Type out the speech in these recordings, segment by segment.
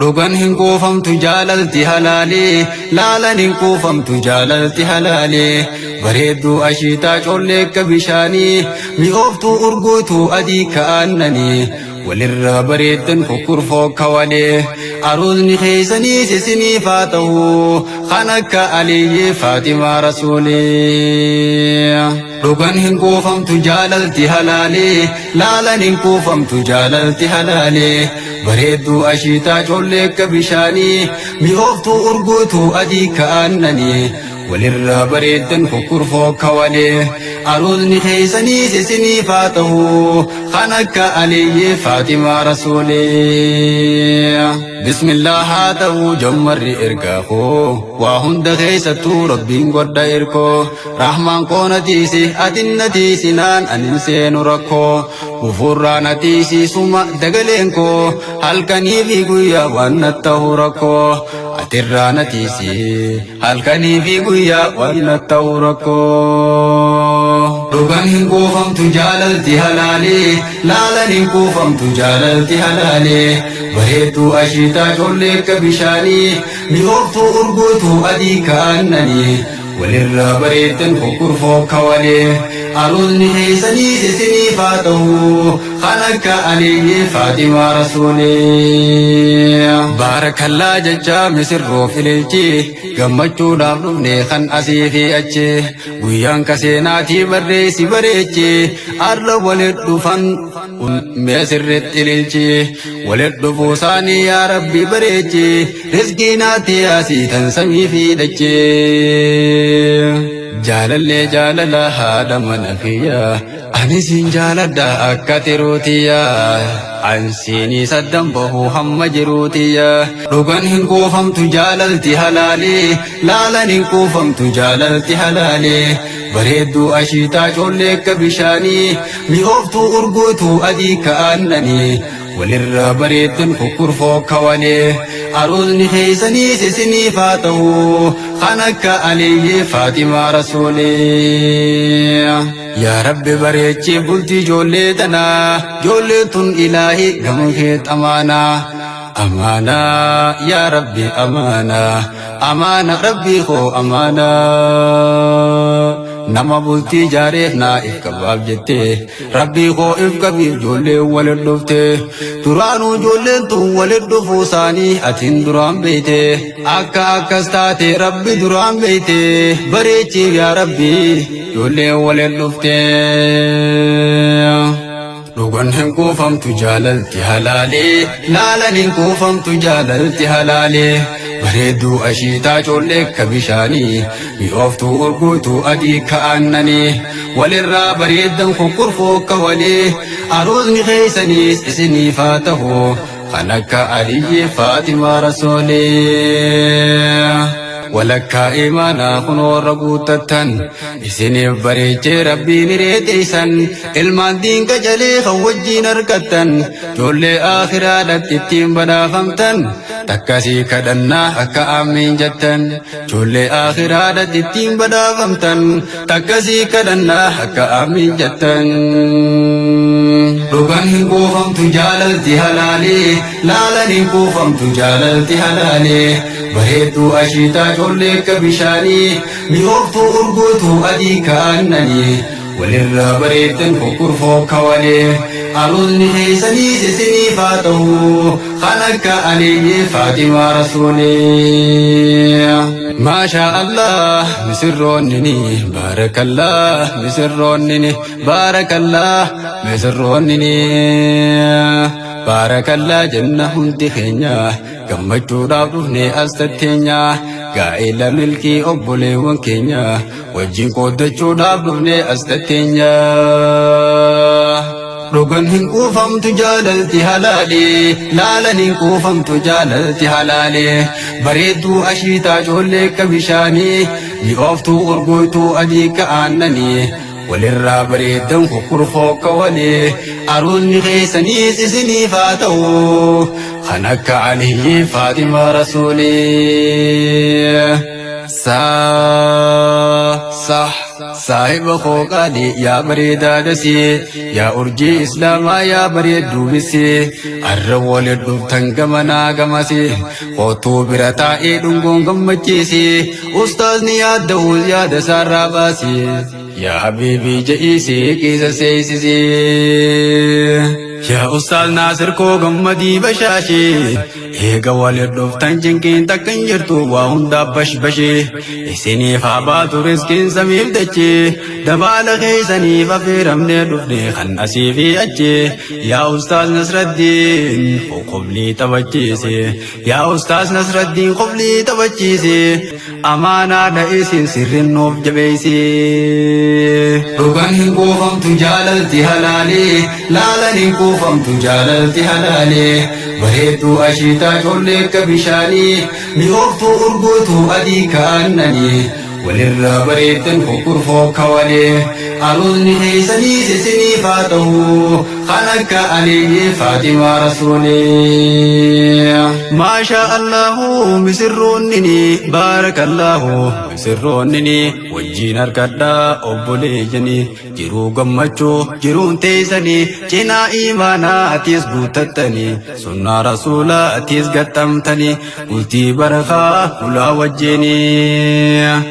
Dhugan hin quufamtu jaalalti halaalee laalan hin quufamtu jaalalti halaalee bareedduu ashiitaa collee akka bishaanii mi'ooftuu urguutuu adii ka'annanii walirraa bareeddan fukkurfoo kawalee aroosni keessanii sisiniif haa ta'u kan akka Aliyyee Faatimaa Rasuulee. Dhugan hin quufamtu jaalalti halaalee laalan hin quufamtu jaalalti halaalee bareedduu ashiitaa collee akka bishaanii mi'ooftuu urguutuu adii ka'annanii walirraa bareeddan fukkurfoo kawalee aroosni keessanii sisiniif haa ta'u kan akka Aliyyee Faatimaa Rasuulee. Bismillah haa ta'u jammarri ergaa koo waa hunda keessattuu rabbiin godha erkoo rahmaan koo natiisi atin natiisinaan anin seenu rakkoo ufurraa natiisisuma dagaleen koo halkanii fi guyyaa waan natta'u rakkoo atirraa natiisi halkanii fi guyyaa waan natta'u rakkoo. Dhugan hin quufamtu jaalalti halaalee laalan hin quufamtu jaalalti halaalee bareedduu ashiitaa collee akka bishaanii mi'ooftuu urguutuu adii ka'annanii walirraa bareeddan fukkurfoo kawalee aroosni keessanii sisiniif haa ta'u kan akka Aliyyee Faatimaa Rasuulee. Baarakallaa jechaa misirroo fililchi gammachuudhaaf dhufne kan asii fi achi guyyaan kaseenaatii barreessi bareechi arra walit dhufan mee sirritti ililchi walit dhufuu isaanii yaa Rabbi bareechi rizqii naatti asii tan samii fi dachi. Jaalallee jaalala haadha mana kiyyaa anisiin jaaladha akka tiruutiyyaa ansiinii saddan bahuu hamma jiruutiyyaa. Dhugan hin quufamtu jaalalti halaalee laalan hin quufamtu jaalalti halaalee bareedduu ashiitaa collee akka bishaanii mi'ooftuu urguutuu adii ka'annanii walirraa bareeddan fukkurfoo kawalee aroosni keessanii sisiniif haa ta'u kan akka Aliyyee Faatimaa Rasuulee. Yaa Rabbi bareechee bultii ijoollee tanaa ijoolleen tun ilaahii gama keet amaanaa amaanaa yaa Rabbi amaanaa amaana Rabbi koo amaanaa. Nama bultii jaareef naa if qabaaf jettee Rabbii koo if qabiif ijoolleen walit dhufte duraanuu ijoolleen tun walit dhufuu isaanii atiin duraan beeyte akka akkas taate Rabbi duraan beeyte bareechiif yaa Rabbi ijoolleen walit dhufte. Dhugan hin quufamtu jaalalti halaalee laalan hin quufamtu jaalalti halaalee bareedduu ashiitaa collee akka bishaanii mi'ooftuu urguutuu adii ka'annanii walirraa bareeddan fukkurfoo kawalee aroosni keessaniis isiniif haa ta'u kan akka Aliyyee Faatimaa Rasuulee. walakkaa imaanaa kun warra guuttattan isiniif bareechee rabbiin hireeteessan ilmaan diin qacalee kan wajjiin argattan ijoollee akhiraadhaatti ittiin badhaafamtan takkasii kadhannaa akka amiin jettan ijoollee akhiraadhaatti ittiin badhaafamtan takkasii kadhannaa akka amiin jettan. Dhugan hin quufamtu jaalalti halaalee laalan hin quufamtu jaalalti halaalee bareedduu ashiitaa collee akka bishaanii mi'ooftuu urguutuu adii ka'annanii walirraa bareeddan fukkurfoo kawalee aroosni keessaniis isiniif haa ta'u kan akka Aliyyee Faatimaa Rasuulee. Maashaa Allah misirroonnini baarakallah misirroonnini baarakallah misirroonnini baarakallah jenna hundi keenya gammachuudhaaf dhufne as tatteenya gaa'ela milkii obboleewwan keenya wajjin qooddachuudhaaf dhufne as tatteenya. Dhugan hin quufamtu jaalalti halaalee laalan hin quufamtu jaalalti halaalee bareedduu ashiitaa collee akka bishaanii mi'ooftuu urguutuu adii ka'annanii walirraa bareeddan fukkurfoo kawalee aroosni keessaniis isiniif haa ta'u kan akka Aliyyee Faatimaa Rasuulee. Sah صاحب خوقالي يا بريدا دسي يا أرجي إسلاما يا بريد دوبسي الرول الدوبتن كمنا كمسي خوتو برتا إيدنقون كمجيسي أستاذني يا دوز يا دسار راباسي يا حبيبي جئيسي كيس سيسيسي يا أستاذ ناصر كو غمدي بشاشي إيغا والدوف تنجنكين تكن جرتو وهندا بشبشي إسيني فاباتو رزقين سميف دچي دبال خيساني ففيرمني دفني خنسي في أجي يا أستاذ نصر الدين قبلي توجيسي يا أستاذ نصر الدين قبلي توجيسي أمانا دائسين سر النوف جبيسي رغن قوفم تجاللتي هلالي لالني قوفم تجاللتي هلالي بريتو أشيتا جولك بشاني ميوفتو أرغوتو أدي كأنني وللرا بريتن فكر فوق ولي أروني حيسني سسني فاته خانك علي فاطمة رسولي ما شاء الله مسرونني بارك الله مسرونني وجين أركدا أبولي جني جرو غمچو جرون تيسني جنا إيمانا أتيس بوتتني سنة رسولا أتيس غتمتني قلتي برخا كلا وجيني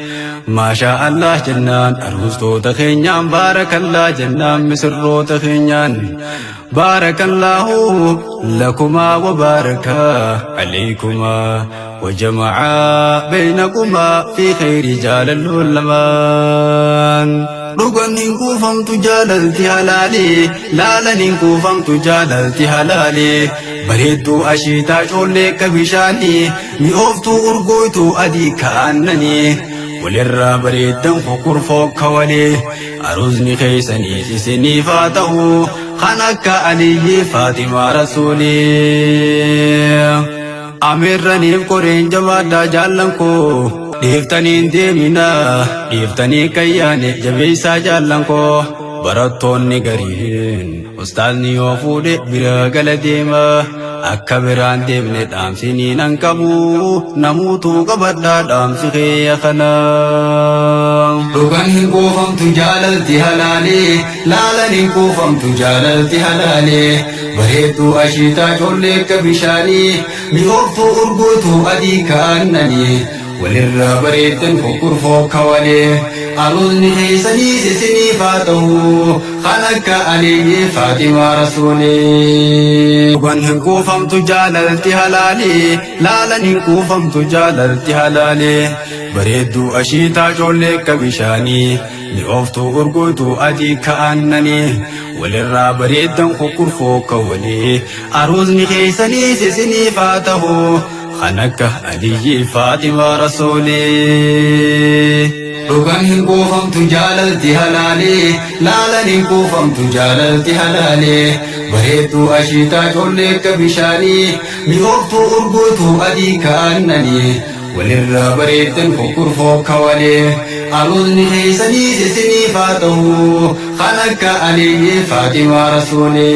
ما شاء الله جنان أرغستو تخينيان بارك الله جنان مسرو تخينيان بارك الله لكما وبارك عليكما وجمع بينكما في خير رجال العلمان رغن كوفم تجاللتي هلالي لالن كوفم تجاللتي هلالي بريدو أشيتا شولك بشاني ميوفتو أرغويتو أدي كأنني وللرا بريدن فكر فوق ولي أرزني خيسني سسني فاته خانك علي فاطمة رسولي أمرني بقرين جوادا جالنكو ديفتني ديمنا ديفتني كياني جبيسا جالنكو براتوني غرين أستاذني وفودي برغل ديما أكبران ديبني دامسيني ننكبو نموتو قبدا دامسي خيخنا رغن كوفم تجاللتي هلالي لالن كوفم تجاللتي هلالي بريدو أشيتا جولك بشاني ميوفتو أرغوتو أدي كأنني وللرا بريدن فكر فوق ولي أروني حيسني سسني فاته خانك علي فاطمة رسولي رغن كوفم تجاللتي هلالي لالن كوفم تجاللتي هلالي بريدو أشيتا جولك بشاني ميوفتو أرغوتو أدي كأنني وللرا بريدن فكر فوق ولي أروني حيسني سسني فاته خانك علي فاطمة رسولي رغن كوفم تجاللتي هلالي لالن كوفم تجاللتي هلالي بريدو أشيتا جولك بشاني ميوفتو أرغوتو أدي كأنني وللرا بريدن فكر فوق ولي أروني حيسني سسني فاته خانك علي فاطمة رسولي